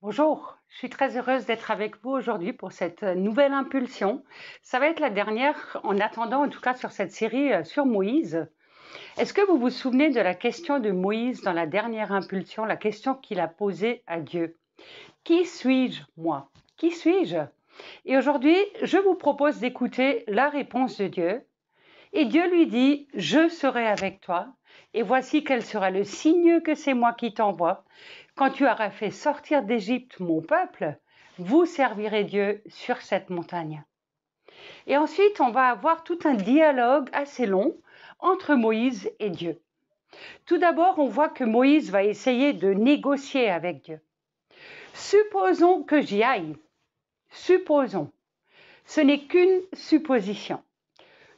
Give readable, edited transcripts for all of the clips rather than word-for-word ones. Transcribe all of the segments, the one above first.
Bonjour, je suis très heureuse d'être avec vous aujourd'hui pour cette nouvelle impulsion. Ça va être la dernière en attendant, en tout cas sur cette série sur Moïse. Est-ce que vous vous souvenez de la question de Moïse dans la dernière impulsion, la question qu'il a posée à Dieu? Qui suis-je, moi? Qui suis-je? Et aujourd'hui, je vous propose d'écouter la réponse de Dieu. Et Dieu lui dit, je serai avec toi, et voici quel sera le signe que c'est moi qui t'envoie. Quand tu auras fait sortir d'Égypte mon peuple, vous servirez Dieu sur cette montagne. Et ensuite, on va avoir tout un dialogue assez long entre Moïse et Dieu. Tout d'abord, on voit que Moïse va essayer de négocier avec Dieu. Supposons que j'y aille. Supposons. Ce n'est qu'une supposition.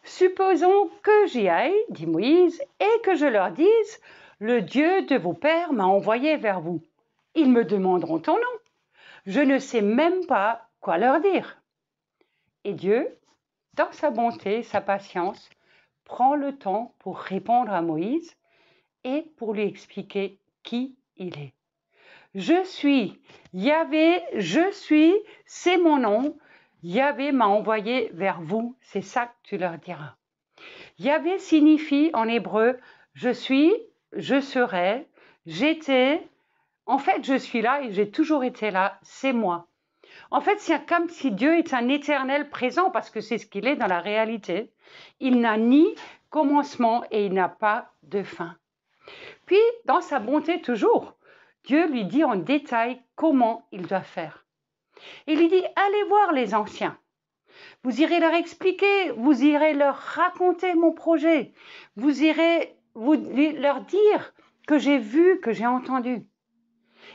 Supposons que j'y aille, dit Moïse, et que je leur dise, le Dieu de vos pères m'a envoyé vers vous. Ils me demanderont ton nom. Je ne sais même pas quoi leur dire. Et Dieu, dans sa bonté, sa patience, prend le temps pour répondre à Moïse et pour lui expliquer qui il est. Je suis Yahvé, je suis, c'est mon nom. Yahvé m'a envoyé vers vous, c'est ça que tu leur diras. Yahvé signifie en hébreu je suis, je serai, j'étais. En fait, je suis là et j'ai toujours été là, c'est moi. En fait, c'est comme si Dieu est un éternel présent parce que c'est ce qu'il est dans la réalité. Il n'a ni commencement et il n'a pas de fin. Puis, dans sa bonté toujours, Dieu lui dit en détail comment il doit faire. Il lui dit, allez voir les anciens. Vous irez leur expliquer, vous irez leur raconter mon projet, vous irez leur dire que j'ai vu, que j'ai entendu.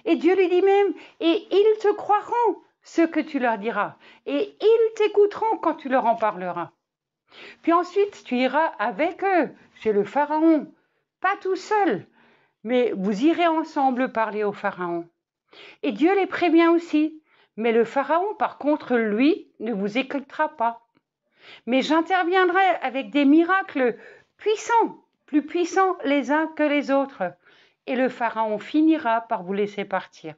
Et Dieu lui dit même, et ils te croiront ce que tu leur diras, et ils t'écouteront quand tu leur en parleras. Puis ensuite, tu iras avec eux chez le Pharaon, pas tout seul, mais vous irez ensemble parler au Pharaon. Et Dieu les prévient aussi, mais le Pharaon, par contre, lui, ne vous écoutera pas. Mais j'interviendrai avec des miracles puissants, plus puissants les uns que les autres. Et le Pharaon finira par vous laisser partir.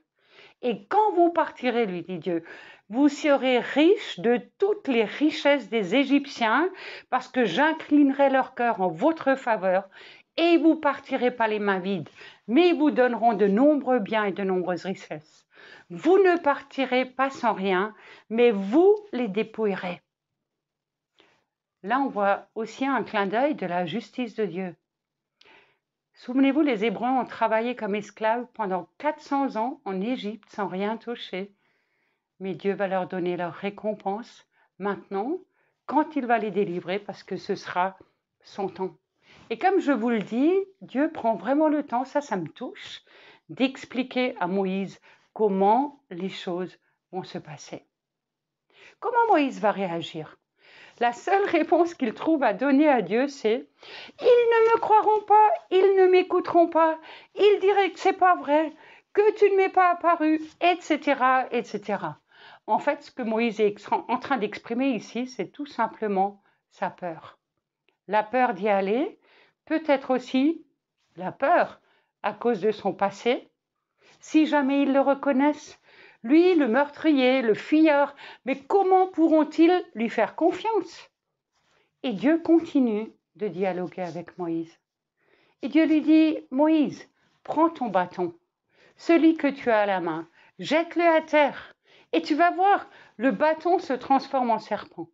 Et quand vous partirez, lui dit Dieu, vous serez riches de toutes les richesses des Égyptiens, parce que j'inclinerai leur cœur en votre faveur, et vous partirez pas les mains vides, mais ils vous donneront de nombreux biens et de nombreuses richesses. Vous ne partirez pas sans rien, mais vous les dépouillerez. Là, on voit aussi un clin d'œil de la justice de Dieu. Souvenez-vous, les Hébreux ont travaillé comme esclaves pendant 400 ans en Égypte sans rien toucher. Mais Dieu va leur donner leur récompense maintenant, quand il va les délivrer, parce que ce sera son temps. Et comme je vous le dis, Dieu prend vraiment le temps, ça me touche, d'expliquer à Moïse comment les choses vont se passer. Comment Moïse va réagir? La seule réponse qu'il trouve à donner à Dieu, c'est « Ils ne me croiront pas, ils ne m'écouteront pas, ils diraient que c'est pas vrai, que tu ne m'es pas apparu, etc., etc. » En fait, ce que Moïse est en train d'exprimer ici, c'est tout simplement sa peur. La peur d'y aller, peut-être aussi la peur à cause de son passé. Si jamais ils le reconnaissent, lui, le meurtrier, le fuyard, mais comment pourront-ils lui faire confiance? Et Dieu continue de dialoguer avec Moïse. Et Dieu lui dit, Moïse, prends ton bâton, celui que tu as à la main, jette-le à terre, et tu vas voir, le bâton se transforme en serpent.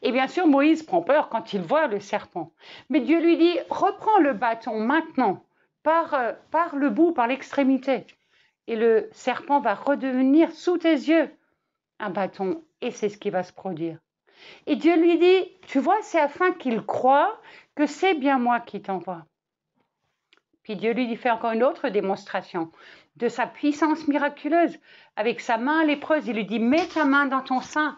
Et bien sûr, Moïse prend peur quand il voit le serpent. Mais Dieu lui dit, reprends le bâton maintenant, par le bout, par l'extrémité. Et le serpent va redevenir sous tes yeux un bâton, et c'est ce qui va se produire. Et Dieu lui dit, tu vois, c'est afin qu'il croie que c'est bien moi qui t'envoie. Puis Dieu lui fait encore une autre démonstration de sa puissance miraculeuse. Avec sa main lépreuse, il lui dit, mets ta main dans ton sein.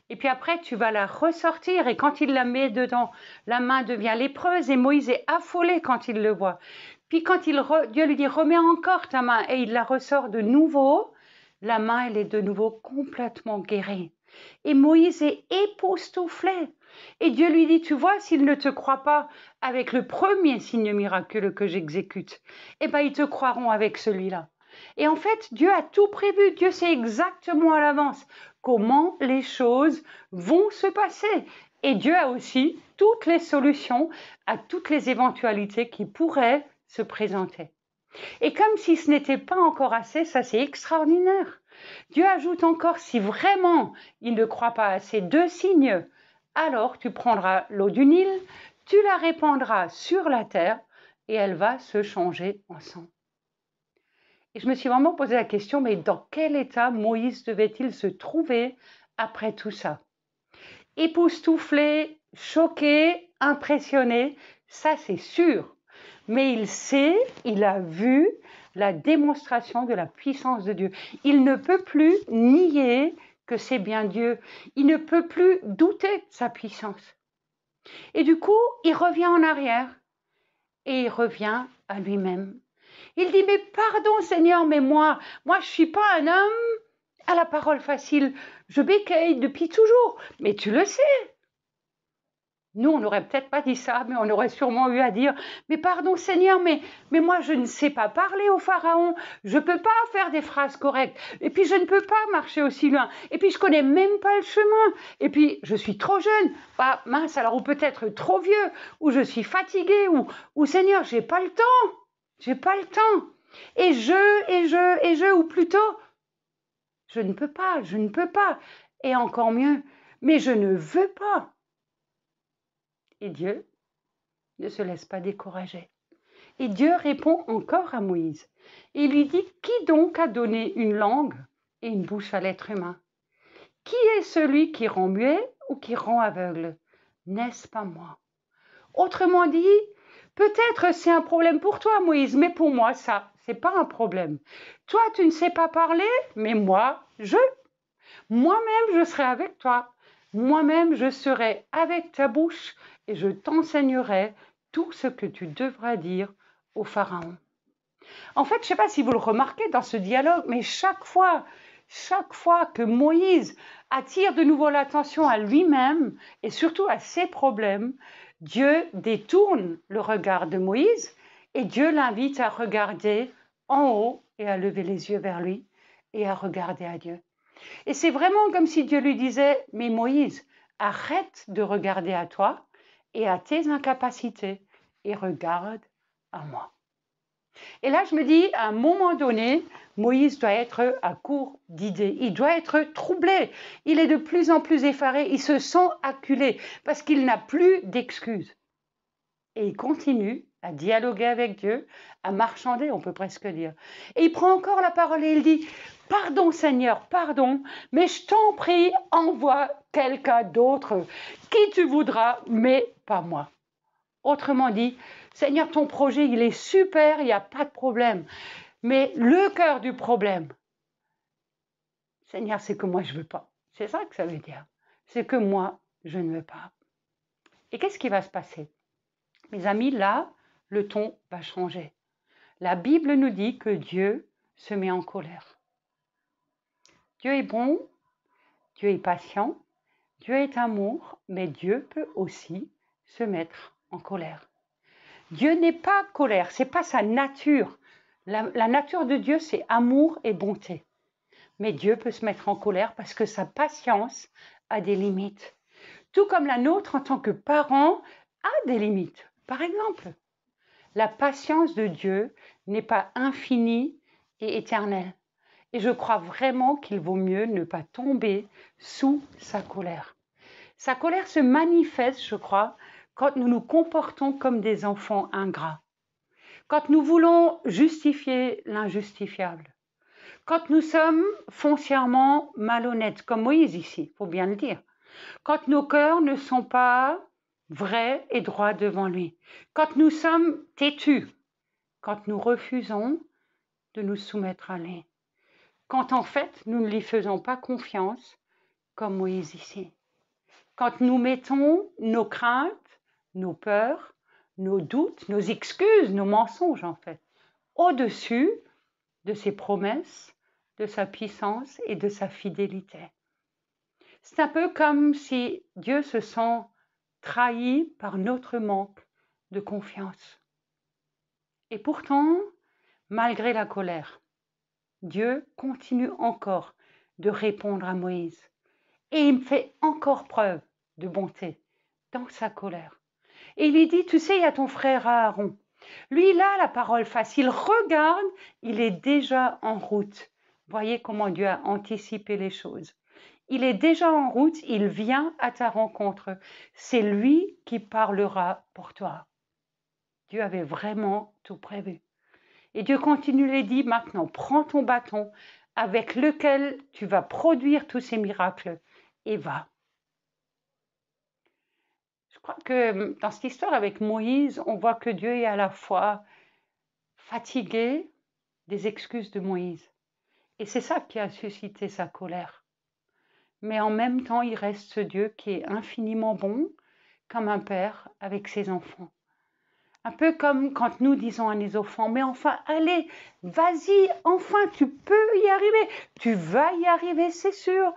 Et puis après, tu vas la ressortir. Et quand il la met dedans, la main devient lépreuse. Et Moïse est affolé quand il le voit. Puis quand Dieu lui dit, remets encore ta main. Et il la ressort de nouveau. La main, elle est de nouveau complètement guérie. Et Moïse est époustouflé. Et Dieu lui dit, tu vois, s'il ne te croit pas avec le premier signe miraculeux que j'exécute, eh bien, ils te croiront avec celui-là. Et en fait, Dieu a tout prévu. Dieu sait exactement à l'avance comment les choses vont se passer. Et Dieu a aussi toutes les solutions à toutes les éventualités qui pourraient se présenter. Et comme si ce n'était pas encore assez, ça c'est extraordinaire. Dieu ajoute encore, si vraiment il ne croit pas à ces 2 signes, alors tu prendras l'eau du Nil, tu la répandras sur la terre et elle va se changer en sang. Et je me suis vraiment posé la question, mais dans quel état Moïse devait-il se trouver après tout ça? Époustouflé, choqué, impressionné, ça c'est sûr. Mais il sait, il a vu la démonstration de la puissance de Dieu. Il ne peut plus nier que c'est bien Dieu. Il ne peut plus douter de sa puissance. Et du coup, il revient en arrière et il revient à lui-même. Il dit, mais pardon Seigneur, mais moi je ne suis pas un homme à la parole facile. Je bégaye depuis toujours, mais tu le sais. Nous, on n'aurait peut-être pas dit ça, mais on aurait sûrement eu à dire, mais pardon Seigneur, mais moi je ne sais pas parler au Pharaon, je ne peux pas faire des phrases correctes, et puis je ne peux pas marcher aussi loin, et puis je connais même pas le chemin, et puis je suis trop jeune, ah mince alors, ou peut-être trop vieux, ou je suis fatiguée, ou Seigneur, j'ai pas le temps, et ou plutôt, je ne peux pas, et encore mieux, mais je ne veux pas. Et Dieu ne se laisse pas décourager. Et Dieu répond encore à Moïse. Il lui dit, qui donc a donné une langue et une bouche à l'être humain? Qui est celui qui rend muet ou qui rend aveugle? N'est-ce pas moi? Autrement dit, peut-être c'est un problème pour toi, Moïse, mais pour moi, ça, c'est pas un problème. Toi, tu ne sais pas parler, mais moi, moi-même, je serai avec toi. Moi-même, je serai avec ta bouche et je t'enseignerai tout ce que tu devras dire au Pharaon. En fait, je ne sais pas si vous le remarquez dans ce dialogue, mais chaque fois que Moïse attire de nouveau l'attention à lui-même et surtout à ses problèmes, Dieu détourne le regard de Moïse et Dieu l'invite à regarder en haut et à lever les yeux vers lui et à regarder à Dieu. Et c'est vraiment comme si Dieu lui disait, mais Moïse, arrête de regarder à toi et à tes incapacités et regarde à moi. Et là, je me dis, à un moment donné, Moïse doit être à court d'idées. Il doit être troublé. Il est de plus en plus effaré. Il se sent acculé parce qu'il n'a plus d'excuses. Et il continue à dialoguer avec Dieu, à marchander, on peut presque dire. Et il prend encore la parole et il dit, pardon Seigneur, pardon, mais je t'en prie, envoie quelqu'un d'autre, qui tu voudras, mais pas moi. Autrement dit, Seigneur, ton projet, il est super, il n'y a pas de problème. Mais le cœur du problème, Seigneur, c'est que moi, je ne veux pas. C'est ça que ça veut dire. C'est que moi, je ne veux pas. Et qu'est-ce qui va se passer? Mes amis, là, le ton va changer. La Bible nous dit que Dieu se met en colère. Dieu est bon, Dieu est patient, Dieu est amour, mais Dieu peut aussi se mettre en colère. Dieu n'est pas colère, c'est pas sa nature. La nature de Dieu, c'est amour et bonté. Mais Dieu peut se mettre en colère parce que sa patience a des limites. Tout comme la nôtre en tant que parent a des limites. Par exemple, la patience de Dieu n'est pas infinie et éternelle. Et je crois vraiment qu'il vaut mieux ne pas tomber sous sa colère. Sa colère se manifeste, je crois, quand nous nous comportons comme des enfants ingrats. Quand nous voulons justifier l'injustifiable. Quand nous sommes foncièrement malhonnêtes, comme Moïse ici, il faut bien le dire. Quand nos cœurs ne sont pas vrais et droits devant lui. Quand nous sommes têtus. Quand nous refusons de nous soumettre à lui. Quand en fait, nous ne lui faisons pas confiance, comme Moïse ici. Quand nous mettons nos craintes, nos peurs, nos doutes, nos excuses, nos mensonges en fait, au-dessus de ses promesses, de sa puissance et de sa fidélité. C'est un peu comme si Dieu se sent trahi par notre manque de confiance. Et pourtant, malgré la colère, Dieu continue encore de répondre à Moïse. Et il me fait encore preuve de bonté dans sa colère. Et il lui dit, tu sais, il y a ton frère Aaron. Lui, il a la parole facile. Regarde, il est déjà en route. Voyez comment Dieu a anticipé les choses. Il est déjà en route, il vient à ta rencontre. C'est lui qui parlera pour toi. Dieu avait vraiment tout prévu. Et Dieu continue et dit, maintenant, prends ton bâton avec lequel tu vas produire tous ces miracles et va. Je crois que dans cette histoire avec Moïse, on voit que Dieu est à la fois fatigué des excuses de Moïse. Et c'est ça qui a suscité sa colère. Mais en même temps, il reste ce Dieu qui est infiniment bon, comme un père avec ses enfants. Un peu comme quand nous disons à nos enfants, mais enfin, allez, vas-y, enfin, tu peux y arriver. Tu vas y arriver, c'est sûr.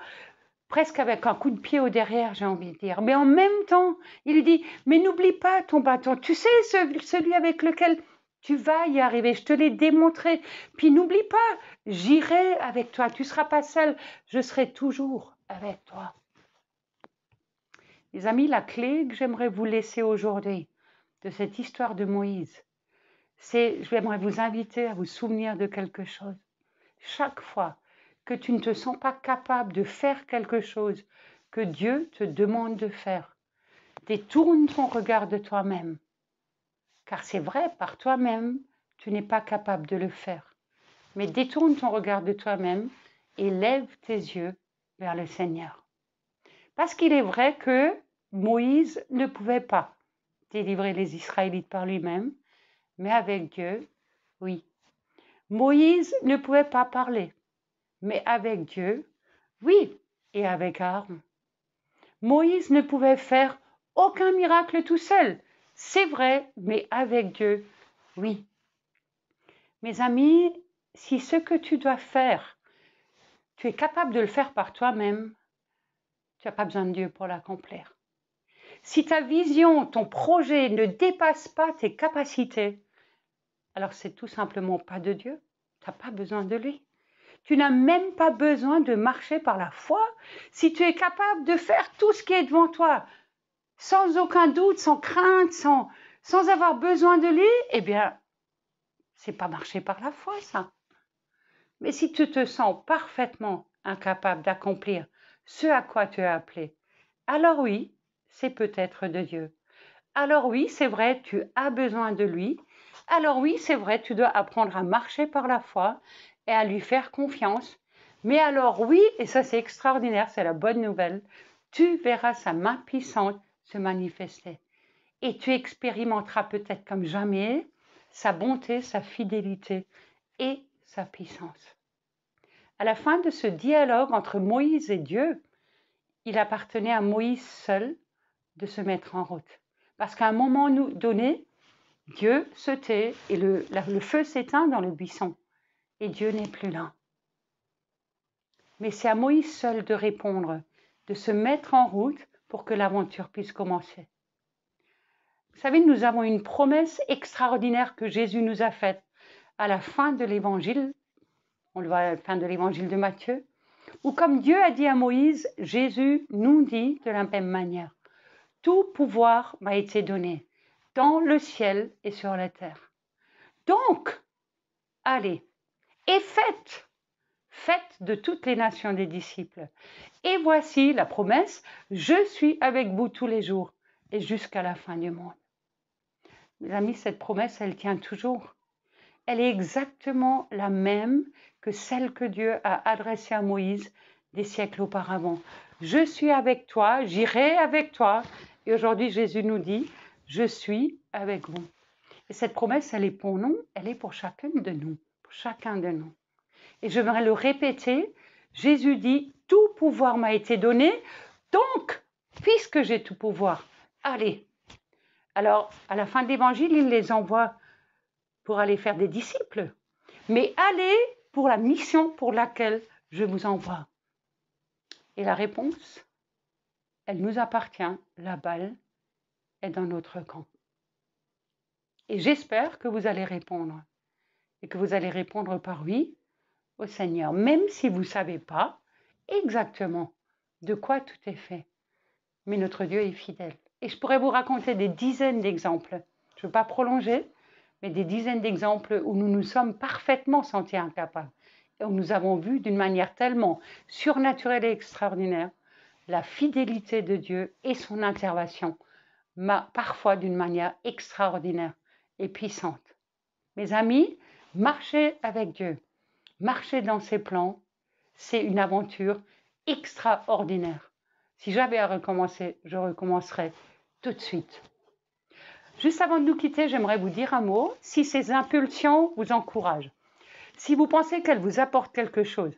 Presque avec un coup de pied au derrière, j'ai envie de dire. Mais en même temps, il lui dit, mais n'oublie pas ton bâton. Tu sais, celui avec lequel tu vas y arriver. Je te l'ai démontré. Puis n'oublie pas, j'irai avec toi. Tu ne seras pas seul. Je serai toujours avec toi. Les amis, la clé que j'aimerais vous laisser aujourd'hui de cette histoire de Moïse, j'aimerais vous inviter à vous souvenir de quelque chose. Chaque fois que tu ne te sens pas capable de faire quelque chose que Dieu te demande de faire, détourne ton regard de toi-même. Car c'est vrai, par toi-même, tu n'es pas capable de le faire. Mais détourne ton regard de toi-même et lève tes yeux vers le Seigneur. Parce qu'il est vrai que Moïse ne pouvait pas délivrer les Israélites par lui-même, mais avec Dieu, oui. Moïse ne pouvait pas parler, mais avec Dieu, oui, et avec Aaron. Moïse ne pouvait faire aucun miracle tout seul, c'est vrai, mais avec Dieu, oui. Mes amis, si ce que tu dois faire, tu es capable de le faire par toi-même, tu n'as pas besoin de Dieu pour l'accomplir. Si ta vision, ton projet ne dépasse pas tes capacités, alors c'est tout simplement pas de Dieu. Tu n'as pas besoin de lui. Tu n'as même pas besoin de marcher par la foi. Si tu es capable de faire tout ce qui est devant toi, sans aucun doute, sans crainte, sans avoir besoin de lui, eh bien, c'est pas marcher par la foi, ça. Mais si tu te sens parfaitement incapable d'accomplir ce à quoi tu es appelé, alors oui, c'est peut-être de Dieu. Alors oui, c'est vrai, tu as besoin de lui. Alors oui, c'est vrai, tu dois apprendre à marcher par la foi et à lui faire confiance. Mais alors oui, et ça c'est extraordinaire, c'est la bonne nouvelle, tu verras sa main puissante se manifester. Et tu expérimenteras peut-être comme jamais sa bonté, sa fidélité et sa puissance. À la fin de ce dialogue entre Moïse et Dieu, il appartenait à Moïse seul de se mettre en route. Parce qu'à un moment donné, Dieu se tait et le feu s'éteint dans le buisson. Et Dieu n'est plus là. Mais c'est à Moïse seul de répondre, de se mettre en route pour que l'aventure puisse commencer. Vous savez, nous avons une promesse extraordinaire que Jésus nous a faite à la fin de l'évangile, on le voit à la fin de l'évangile de Matthieu, où comme Dieu a dit à Moïse, Jésus nous dit de la même manière, tout pouvoir m'a été donné dans le ciel et sur la terre. Donc, allez, et faites de toutes les nations des disciples. Et voici la promesse, je suis avec vous tous les jours et jusqu'à la fin du monde. Mes amis, cette promesse, elle tient toujours. Elle est exactement la même que celle que Dieu a adressée à Moïse des siècles auparavant. Je suis avec toi, j'irai avec toi. Et aujourd'hui, Jésus nous dit, je suis avec vous. Et cette promesse, elle est pour nous, elle est pour chacun de nous, pour chacun de nous. Et je voudrais le répéter, Jésus dit, tout pouvoir m'a été donné, donc, puisque j'ai tout pouvoir, allez. Alors, à la fin de l'évangile, il les envoie pour aller faire des disciples, mais allez pour la mission pour laquelle je vous envoie. Et la réponse, elle nous appartient, la balle est dans notre camp. Et j'espère que vous allez répondre, et que vous allez répondre par oui, au Seigneur, même si vous ne savez pas exactement de quoi tout est fait. Mais notre Dieu est fidèle. Et je pourrais vous raconter des dizaines d'exemples. Je ne veux pas prolonger, mais des dizaines d'exemples où nous nous sommes parfaitement sentis incapables. Et où nous avons vu d'une manière tellement surnaturelle et extraordinaire la fidélité de Dieu et son intervention, parfois d'une manière extraordinaire et puissante. Mes amis, marcher avec Dieu, marcher dans ses plans, c'est une aventure extraordinaire. Si j'avais à recommencer, je recommencerais tout de suite. Juste avant de nous quitter, j'aimerais vous dire un mot. Si ces impulsions vous encouragent, si vous pensez qu'elles vous apportent quelque chose,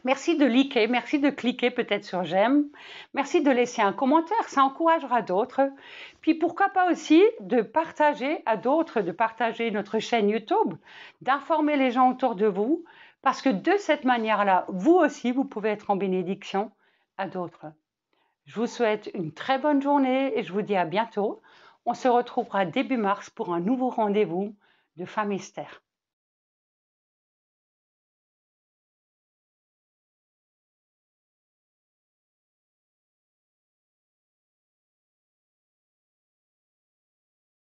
merci de liker, merci de cliquer peut-être sur j'aime, merci de laisser un commentaire, ça encouragera d'autres. Puis pourquoi pas aussi de partager à d'autres, de partager notre chaîne YouTube, d'informer les gens autour de vous, parce que de cette manière-là, vous aussi, vous pouvez être en bénédiction à d'autres. Je vous souhaite une très bonne journée et je vous dis à bientôt. On se retrouvera début mars pour un nouveau rendez-vous de Femmes Esther.